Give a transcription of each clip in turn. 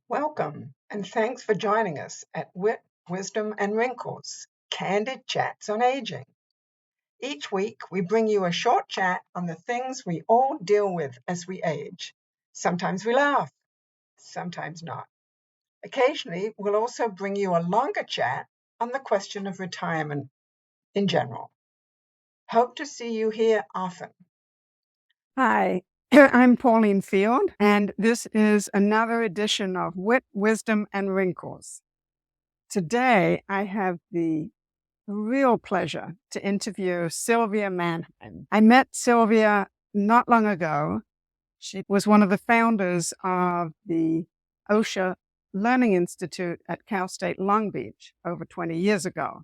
Welcome, and thanks for joining us at Wit, Wisdom, and Wrinkles, Candid Chats on Aging. Each week, we bring you a short chat on the things we all deal with as we age. Sometimes we laugh, sometimes not. Occasionally, we'll also bring you a longer chat on the question of retirement in general. Hope to see you here often. Hi, I'm Pauline Field, and this is another edition of Wit, Wisdom, and Wrinkles. Today, I have the real pleasure to interview Sylvia Manheim. I met Sylvia not long ago. She was one of the founders of the OSHER Learning Institute at Cal State Long Beach over 20 years ago.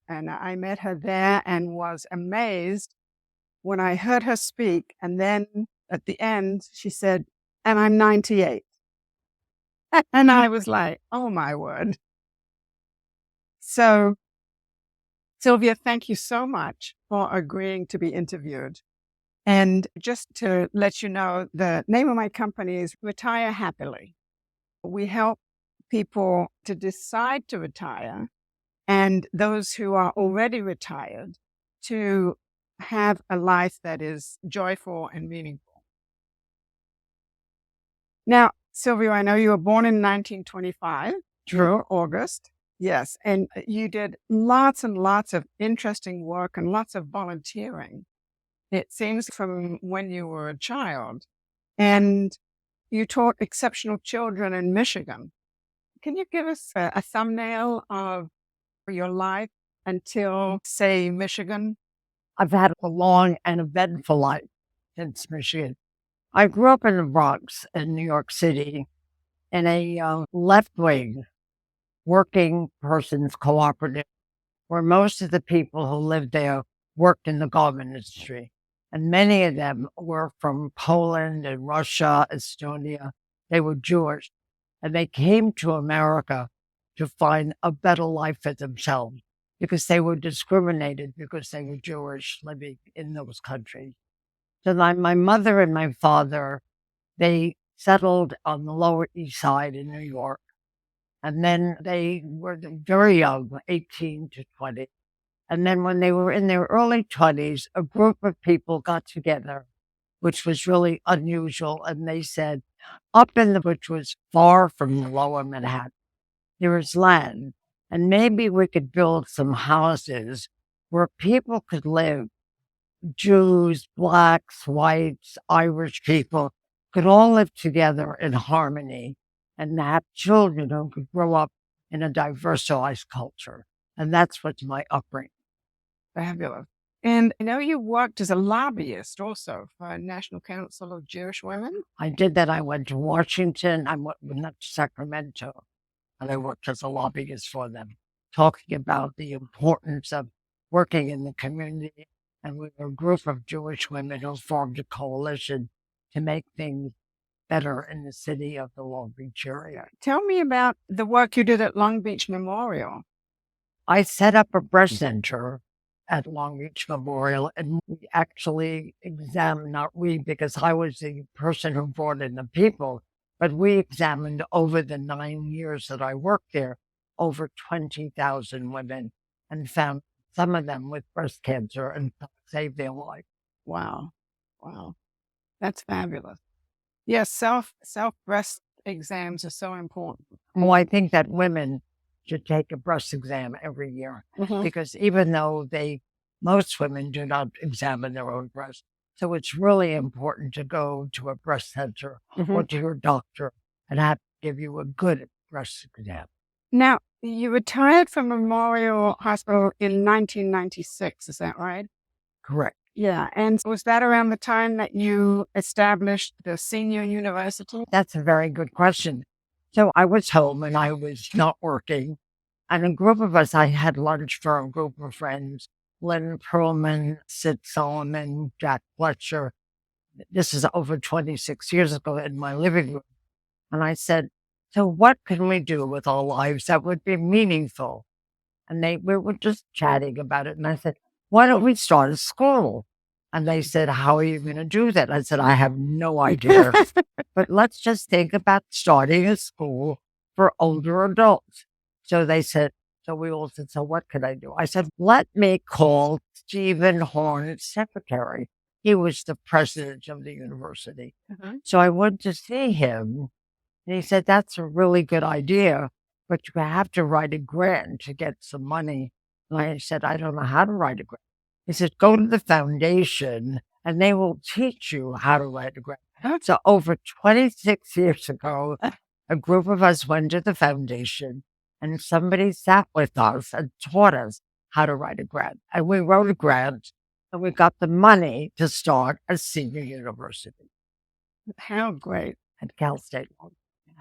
And I met her there and was amazed when I heard her speak, and then at the end, she said, and I'm 98. And I was like, oh my word. So, Sylvia, thank you so much for agreeing to be interviewed. And just to let you know, the name of my company is Retire Happily. We help people to decide to retire and those who are already retired to have a life that is joyful and meaningful. Now, Sylvia, I know you were born in 1925, through August. Yes, and you did lots and lots of interesting work and lots of volunteering. It seems from when you were a child. And you taught exceptional children in Michigan. Can you give us a thumbnail of your life until, say, Michigan? I've had a long and eventful life since Michigan. I grew up in the Bronx in New York City in a left-wing working person's cooperative where most of the people who lived there worked in the garment industry. And many of them were from Poland and Russia, Estonia. They were Jewish. And they came to America to find a better life for themselves because they were discriminated because they were Jewish living in those countries. So my mother and my father, they settled on the Lower East Side in New York. And then they were very young, 18 to 20. And then when they were in their early 20s, a group of people got together, which was really unusual. And they said, which was far from the lower Manhattan, there is land. And maybe we could build some houses where people could live. Jews, blacks, whites, Irish people could all live together in harmony and have children who could grow up in a diversified culture. And that's what's my upbringing. Fabulous. And I know you worked as a lobbyist also for National Council of Jewish Women. I did that. I went to Washington. I went to Sacramento, and I worked as a lobbyist for them, talking about the importance of working in the community. And we were a group of Jewish women who formed a coalition to make things better in the city of the Long Beach area. Tell me about the work you did at Long Beach Memorial. I set up a breast center at Long Beach Memorial, and we actually examined, not we, because I was the person who brought in the people, but we examined over the 9 years that I worked there, over 20,000 women, and found some of them with breast cancer and saved their life. Wow. That's fabulous. Yes, self breast exams are so important. Well, I think that women should take a breast exam every year because even though most women do not examine their own breast. So it's really important to go to a breast center or to your doctor and have to give you a good breast exam. Now, you retired from Memorial Hospital in 1996, is that right? Correct. Yeah, and was that around the time that you established the senior university? That's a very good question. So I was home and I was not working. And a group of us, I had lunch for a group of friends, Lynn Perlman, Sid Solomon, Jack Fletcher. This is over 26 years ago in my living room. And I said, so what can we do with our lives that would be meaningful? And we were just chatting about it. And I said, why don't we start a school? And they said, how are you going to do that? I said, I have no idea. But let's just think about starting a school for older adults. So they said, so we all said, so what could I do? I said, let me call Stephen Horn's secretary. He was the president of the university. So I went to see him, and he said, that's a really good idea, but you have to write a grant to get some money. And I said, I don't know how to write a grant. He said, go to the foundation and they will teach you how to write a grant. So over 26 years ago, a group of us went to the foundation and somebody sat with us and taught us how to write a grant. And we wrote a grant and we got the money to start a senior university. How great. At Cal State.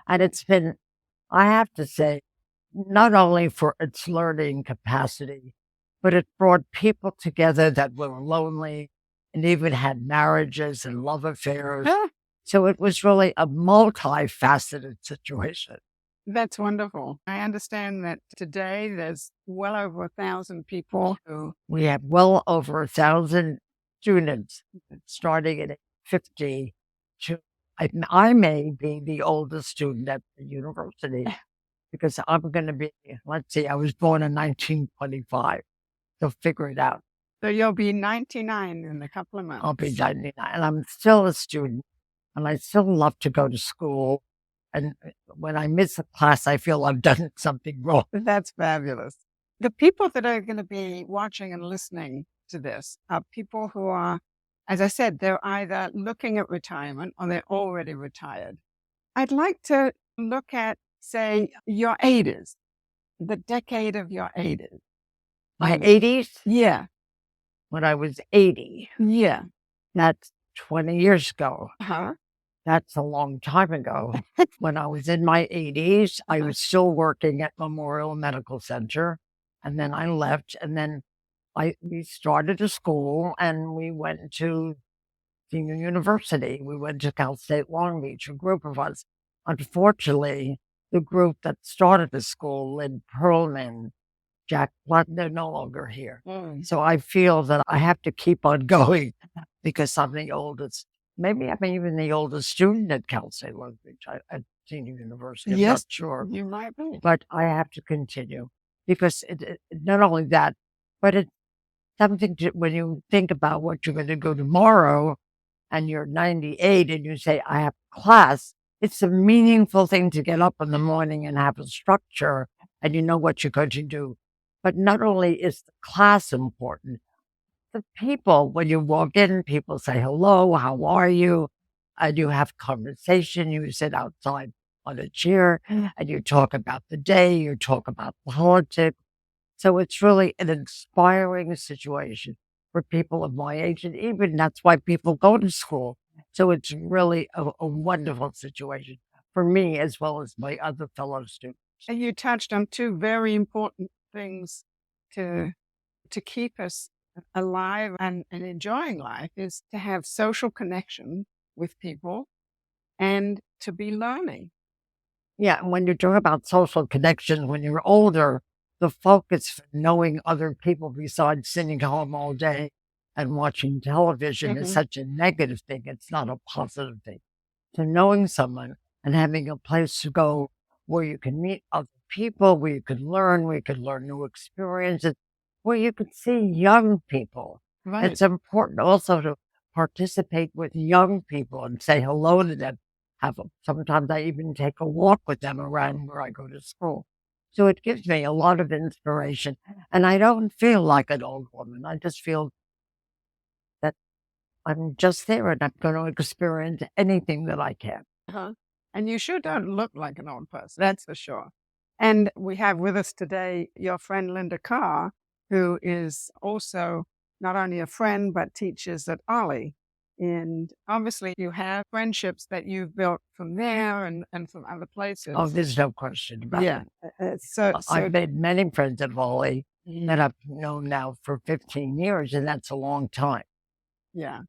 And it's been, I have to say, not only for its learning capacity, but it brought people together that were lonely and even had marriages and love affairs. So it was really a multifaceted situation. That's wonderful. I understand that today there's well over 1,000 people who... We have well over 1,000 students starting at 50 to... I may be the oldest student at the university because I'm going to be, let's see, I was born in 1925. So figure it out. So you'll be 99 in a couple of months. I'll be 99, and I'm still a student, and I still love to go to school. And when I miss a class, I feel I've done something wrong. That's fabulous. The people that are going to be watching and listening to this are people who are, as I said, they're either looking at retirement or they're already retired. I'd like to look at, say, your 80s, the decade of your 80s. My 80s? Yeah. When I was 80. Yeah. That's 20 years ago. Uh-huh. That's a long time ago. When I was in my 80s, I was still working at Memorial Medical Center. And then I left. And then we started a school and we went to senior university. We went to Cal State Long Beach, a group of us. Unfortunately, the group that started the school, Lynn Perlman, Jack Blunt, they're no longer here. So I feel that I have to keep on going because I'm the oldest. Maybe I'm even the oldest student at Cal State Long Beach at senior university. I'm not sure. You might be. But I have to continue because not only that, but it's something to, when you think about what you're going to go tomorrow and you're 98 and you say, I have class, it's a meaningful thing to get up in the morning and have a structure and you know what you're going to do. But not only is the class important, the people, when you walk in, people say, hello, how are you? And you have conversation. You sit outside on a chair and you talk about the day, you talk about politics. So it's really an inspiring situation for people of my age. And even that's why people go to school. So it's really a wonderful situation for me as well as my other fellow students. And you touched on two very important things to keep us alive and enjoying life is to have social connection with people and to be learning. Yeah, and when you talk about social connection, when you're older, the focus for knowing other people besides sitting home all day and watching television is such a negative thing. It's not a positive thing. So knowing someone and having a place to go where you can meet other people, where you can learn new experiences, where you can see young people. Right. It's important also to participate with young people and say hello to them. Sometimes I even take a walk with them around where I go to school. So it gives me a lot of inspiration. And I don't feel like an old woman. I just feel that I'm just there and I'm going to experience anything that I can. And you sure don't look like an old person, that's for sure. And we have with us today your friend Linda Carr, who is also not only a friend, but teaches at Ollie. And obviously you have friendships that you've built from there and from other places. Oh, there's no question about it. So I've made many friends at Ollie that I've known now for 15 years, and that's a long time. Yeah.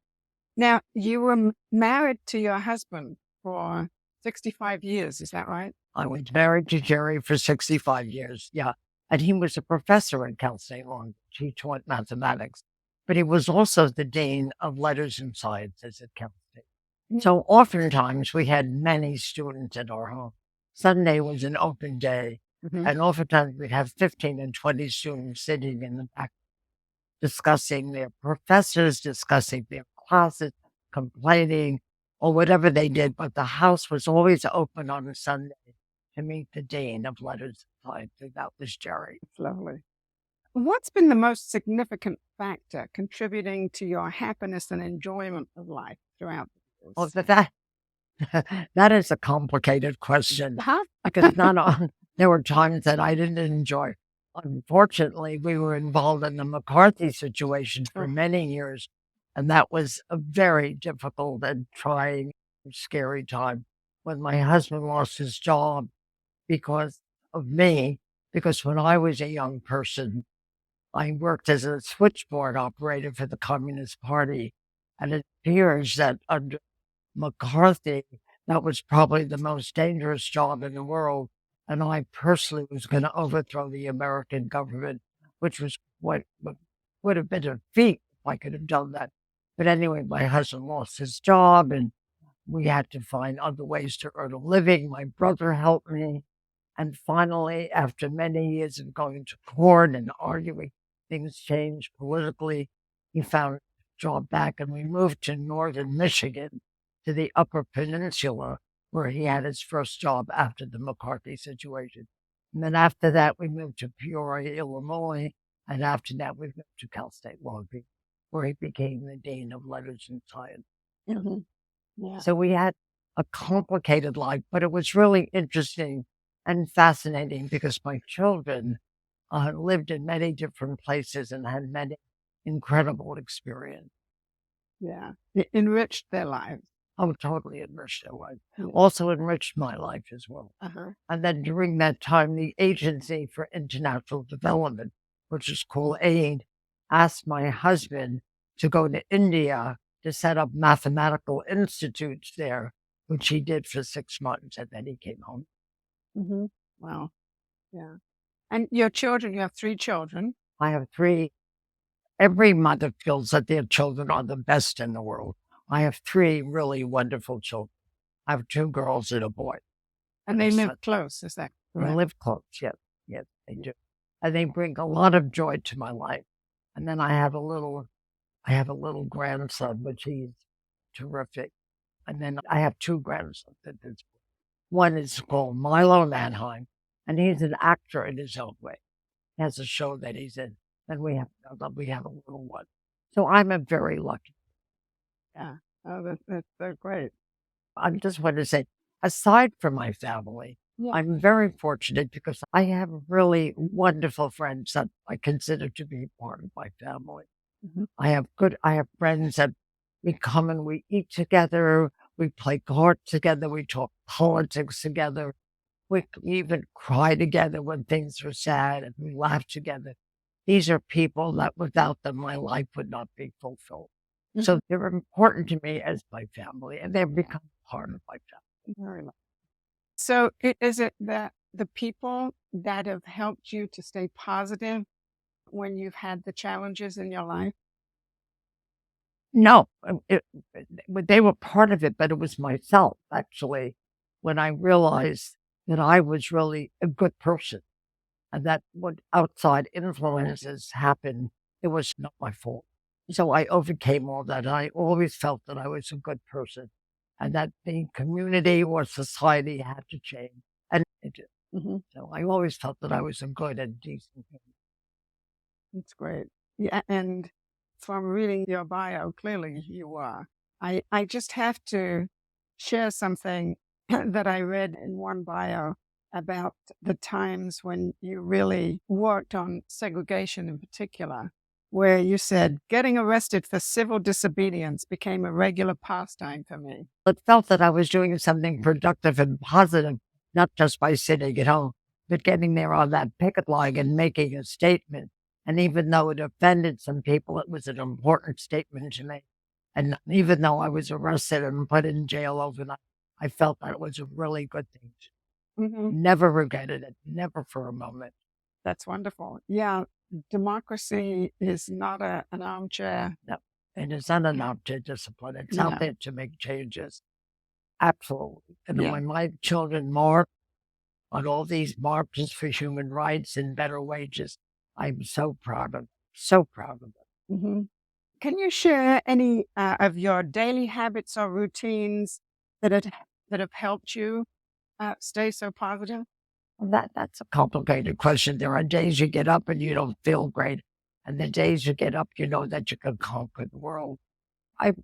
Now, you were married to your husband for 65 years, is that right? I was married to Jerry for 65 years, yeah. And he was a professor at Cal State Long Beach. He taught mathematics. but he was also the dean of letters and sciences at Cal State. So oftentimes we had many students in our home. Sunday was an open day, and oftentimes we'd have 15 and 20 students sitting in the back discussing their professors, discussing their classes, complaining, or whatever they did. But the house was always open on a Sunday to meet the dean of letters and sciences. That was Jerry. It's lovely. What's been the most significant factor contributing to your happiness and enjoyment of life throughout the years? Well, that is a complicated question. Huh? Because there were times that I didn't enjoy. Unfortunately, we were involved in the McCarthy situation for many years, and that was a very difficult and trying, scary time when my husband lost his job because of me. Because when I was a young person, I worked as a switchboard operator for the Communist Party, and it appears that under McCarthy, that was probably the most dangerous job in the world. And I personally was going to overthrow the American government, which was what would have been a feat if I could have done that. But anyway, my husband lost his job and we had to find other ways to earn a living. My brother helped me. And finally, after many years of going to court and arguing, things changed politically. He found a job back and we moved to northern Michigan, to the Upper Peninsula, where he had his first job after the McCarthy situation. And then after that, we moved to Peoria, Illinois. And after that, we moved to Cal State Long Beach, where he became the dean of letters and science. Yeah. So we had a complicated life, but it was really interesting and fascinating because my children lived in many different places and had many incredible experiences. Yeah. It enriched their lives. Oh, totally enriched their life. Also enriched my life as well. And then during that time, the Agency for International Development, which is called AID, asked my husband to go to India to set up mathematical institutes there, which he did for 6 months, and then he came home. Wow. Yeah. And your children, you have 3 children. I have 3. Every mother feels that their children are the best in the world. I have 3 really wonderful children. I have 2 girls and a boy. And they live close, is that correct? They live close, yes. Yes, they do. And they bring a lot of joy to my life. And then I have a little grandson, which he's terrific. And then I have 2 grandsons at this point. One is called Milo Manheim, and he's an actor in his own way. He has a show that he's in. And we have a little one. So I'm a very lucky. Yeah. Oh, that's great. I just want to say, aside from my family, I'm very fortunate because I have really wonderful friends that I consider to be part of my family. I have friends that we come and we eat together, we play cards together, we talk politics together, we even cry together when things are sad and we laugh together. These are people that without them, my life would not be fulfilled. So they're important to me as my family, and they've become part of my family. Very much. So is it that the people that have helped you to stay positive when you've had the challenges in your life? No, they were part of it, but it was myself, actually, when I realized that I was really a good person and that when outside influences happened, it was not my fault. So I overcame all that. I always felt that I was a good person and that the community or society had to change. And it did. So I always felt that I was a good and decent person. That's great. Yeah, and from reading your bio, clearly you are. I just have to share something that I read in one bio about the times when you really worked on segregation in particular, where you said, getting arrested for civil disobedience became a regular pastime for me. It felt that I was doing something productive and positive, not just by sitting at home, but getting there on that picket line and making a statement. And even though it offended some people, it was an important statement to me. And even though I was arrested and put in jail overnight, I felt that it was a really good thing. Never regretted it, never for a moment. That's wonderful. Yeah, democracy is not an armchair. No, it is not an object discipline. It's out No. there to make changes. Absolutely. And Yeah. when my children march on all these marches for human rights and better wages, I'm so proud of them. So proud of them. Mm-hmm. Can you share any of your daily habits or routines that have helped you stay so positive? That's a complicated question. There are days you get up and you don't feel great, and the days you get up, you know that you can conquer the world.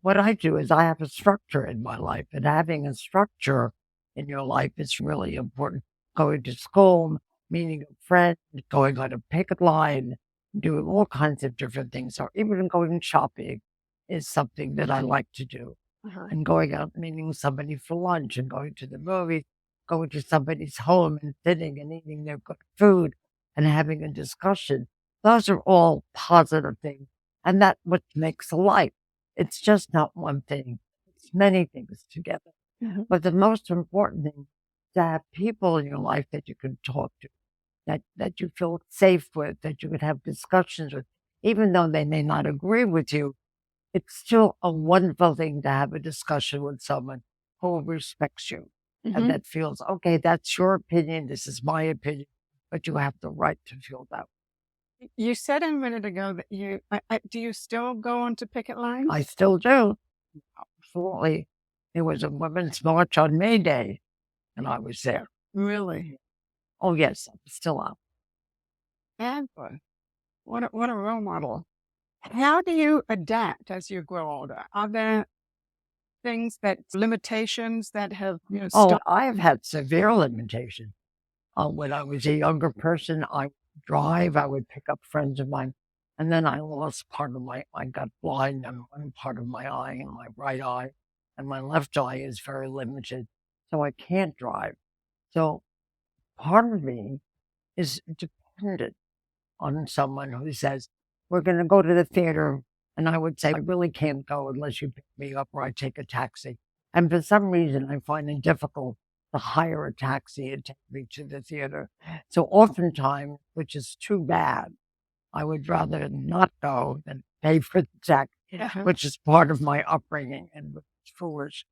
What I do is I have a structure in my life, and having a structure in your life is really important. Going to school, meeting a friend, going on a picket line, doing all kinds of different things, or even going shopping is something that I like to do. And going out, meeting somebody for lunch, and going to the movies, going to somebody's home and sitting and eating their good food and having a discussion. Those are all positive things. And that's what makes a life. It's just not one thing. It's many things together. Mm-hmm. But the most important thing is to have people in your life that you can talk to, that you feel safe with, that you can have discussions with, even though they may not agree with you. It's still a wonderful thing to have a discussion with someone who respects you. Mm-hmm. And that feels, okay, that's your opinion, this is my opinion, but you have the right to feel that. You said a minute ago that do you still go onto picket lines? I still do. Absolutely. There was a women's march on May Day, and I was there. Really? Oh, yes, I'm still out. Fabulous. What a role model. How do you adapt as you grow older? Are there limitations that have stopped? I have had severe limitations. When I was a younger person, I would drive, I would pick up friends of mine, and then I lost I got blind in one part of my eye, in my right eye, and my left eye is very limited, so I can't drive. So part of me is dependent on someone who says, we're going to go to the theater. And I would say, I really can't go unless you pick me up or I take a taxi. And for some reason, I find it difficult to hire a taxi and take me to the theater. So oftentimes, which is too bad, I would rather not go than pay for the taxi, which is part of my upbringing and it's foolish.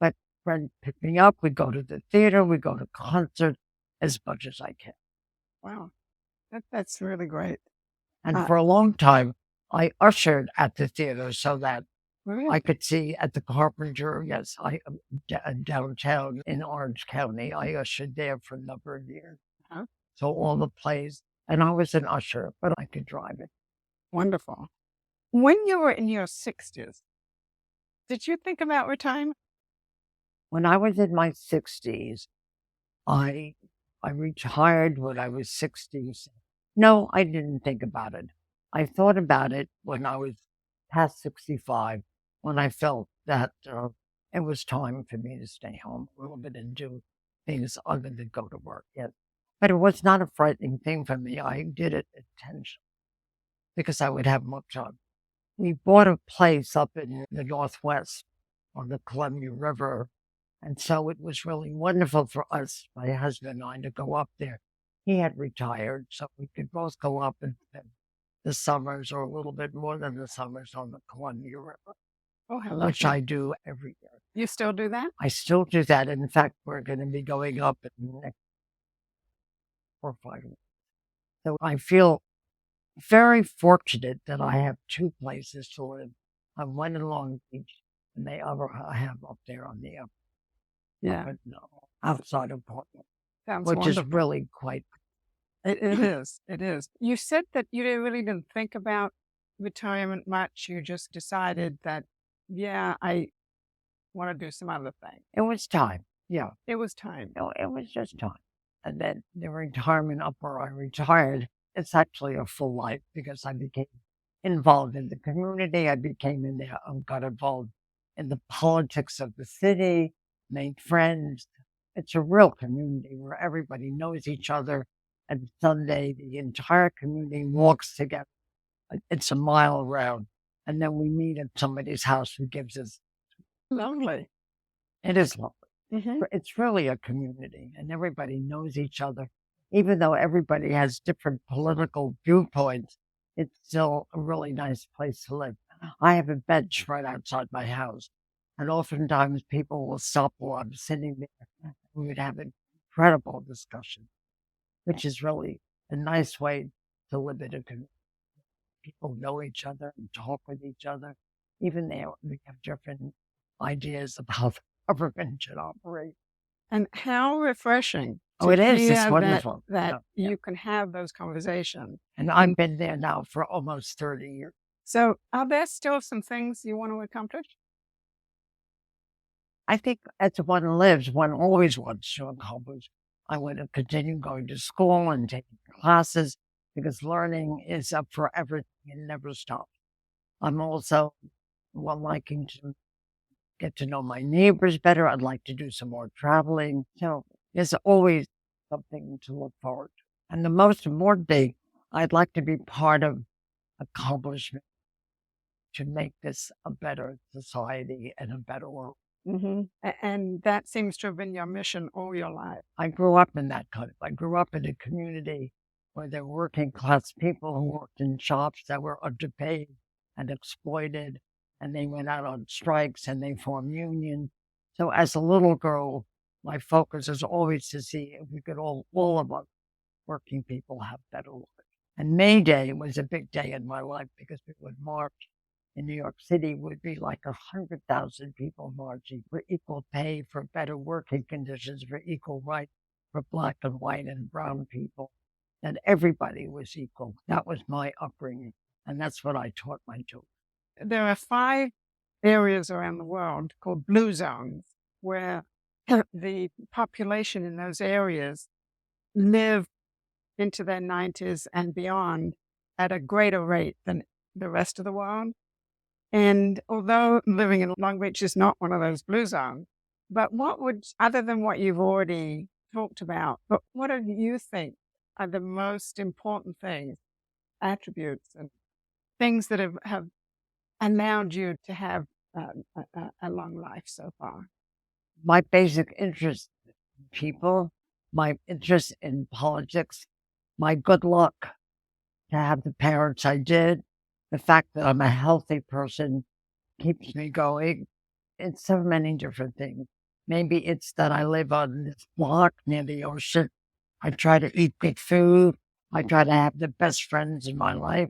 But friends pick me up, we go to the theater, we go to concerts as much as I can. Wow. That's really great. And for a long time, I ushered at the theater so that really? I could see at the Carpenter, yes, downtown in Orange County, I ushered there for a number of years. So all the plays, and I was an usher, but I could drive it. Wonderful. When you were in your 60s, did you think about retirement? When I was in my 60s, I retired when I was 60. No, I didn't think about it. I thought about it when I was past 65, when I felt that it was time for me to stay home a little bit and do things other than go to work. Yes. But it was not a frightening thing for me. I did it intentionally because I would have more time. We bought a place up in the Northwest on the Columbia River. And so it was really wonderful for us, my husband and I, to go up there. He had retired, so we could both go up and spend the summers or a little bit more than the summers on the Columbia River, which I do every year. You still do that? I still do that. In fact, we're going to be going up in the next 4 or 5 years. So I feel very fortunate that I have 2 places to live. I have one in Long Beach, and the other I have up there on the outside of Portland, which wonderful. is really quite. It is. It is. You said that you really didn't think about retirement much. You just decided that, yeah, I want to do some other thing. It was time. Yeah. It was time. No, it was just time. And then the retirement up where I retired, it's actually a full life because I became involved in the community. I got involved in the politics of the city, made friends. It's a real community where everybody knows each other. And Sunday, the entire community walks together. It's a mile around. And then we meet at somebody's house who gives us. Lovely. It is lovely. Mm-hmm. It's really a community and everybody knows each other. Even though everybody has different political viewpoints, it's still a really nice place to live. I have a bench right outside my house, and oftentimes people will stop while I'm sitting there. We would have an incredible discussion, which is really a nice way to live in a community. People know each other and talk with each other. Even there, we have different ideas about how government should operate. And how refreshing Oh, to it is. hear It's that, wonderful. that Yeah. you can have those conversations. And I've been there now for almost 30 years. So are there still some things you want to accomplish? I think as one lives, one always wants to accomplish. I want to continue going to school and taking classes because learning is up for everything and never stops. I'm also liking to get to know my neighbors better. I'd like to do some more traveling. So there's always something to look forward to. And the most important thing, I'd like to be part of accomplishment to make this a better society and a better world. And that seems to have been your mission all your life. I grew up in that kind of, I grew up in a community where there were working class people who worked in shops that were underpaid and exploited, and they went out on strikes and they formed unions. So as a little girl, my focus was always to see if we could all of us working people have better lives. And May Day was a big day in my life because we would march in New York City would be like 100,000 people marching for equal pay, for better working conditions, for equal rights for Black and white and brown people, that everybody was equal. That was my upbringing, and that's what I taught my children. There are 5 areas around the world called blue zones where the population in those areas live into their 90s and beyond at a greater rate than the rest of the world. And although living in Long Beach is not one of those blue zones, but what would, other than what you've already talked about, but what do you think are the most important things, attributes, and things that have allowed you to have a long life so far? My basic interest in people, my interest in politics, my good luck to have the parents I did, the fact that I'm a healthy person keeps me going. It's so many different things. Maybe it's that I live on this block near the ocean. I try to eat good food. I try to have the best friends in my life.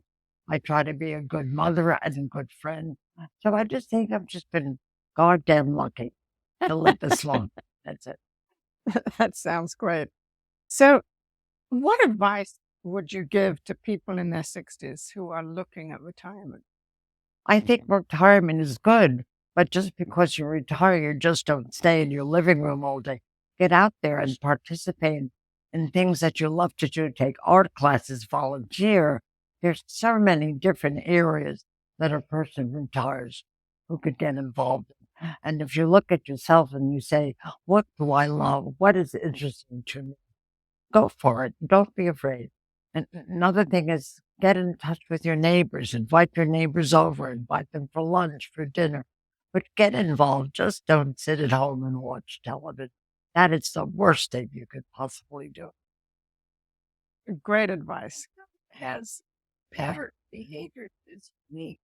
I try to be a good mother and a good friend. So I just think I've just been goddamn lucky to live this long. That's it. That sounds great. So what advice would you give to people in their 60s who are looking at retirement? I think retirement is good, but just because you retire, you just don't stay in your living room all day. Get out there and participate in things that you love to do. Take art classes, volunteer. There's so many different areas that a person retires who could get involved in. And if you look at yourself and you say, what do I love? What is interesting to me? Go for it. Don't be afraid. And another thing is get in touch with your neighbors, invite your neighbors over, invite them for lunch, for dinner, but get involved. Just don't sit at home and watch television. That is the worst thing you could possibly do. Great advice. Has pattern behavior is unique.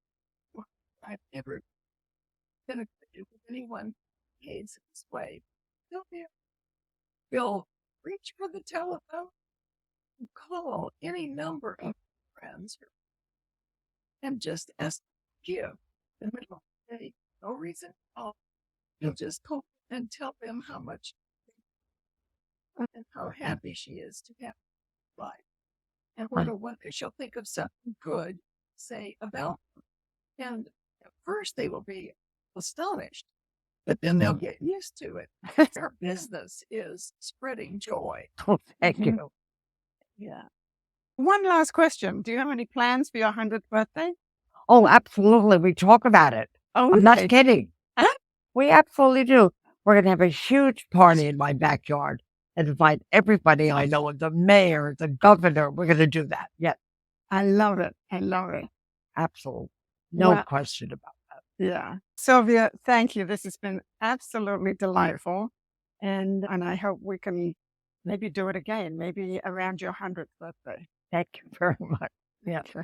I've never been acquainted with anyone who behaves this way. They'll reach for the telephone and call any number of friends and just ask to give. And they no reason at all. You'll just call and tell them how much and how happy she is to have life. And what a wonder, she'll think of something good, say about them. And at first they will be astonished, but then they'll get used to it. Our business is spreading joy. Oh, thank you. Yeah. One last question. Do you have any plans for your 100th birthday? Oh, absolutely. We talk about it. Oh, I'm not kidding. We absolutely do. We're going to have a huge party in my backyard and invite everybody I know, the mayor, the governor. We're going to do that. Yes. I love it. I love it. Absolutely. No question about that. Yeah. Sylvia, thank you. This has been absolutely delightful. And I hope we can maybe do it again, maybe around your 100th birthday. Thank you very much. Yeah. Okay.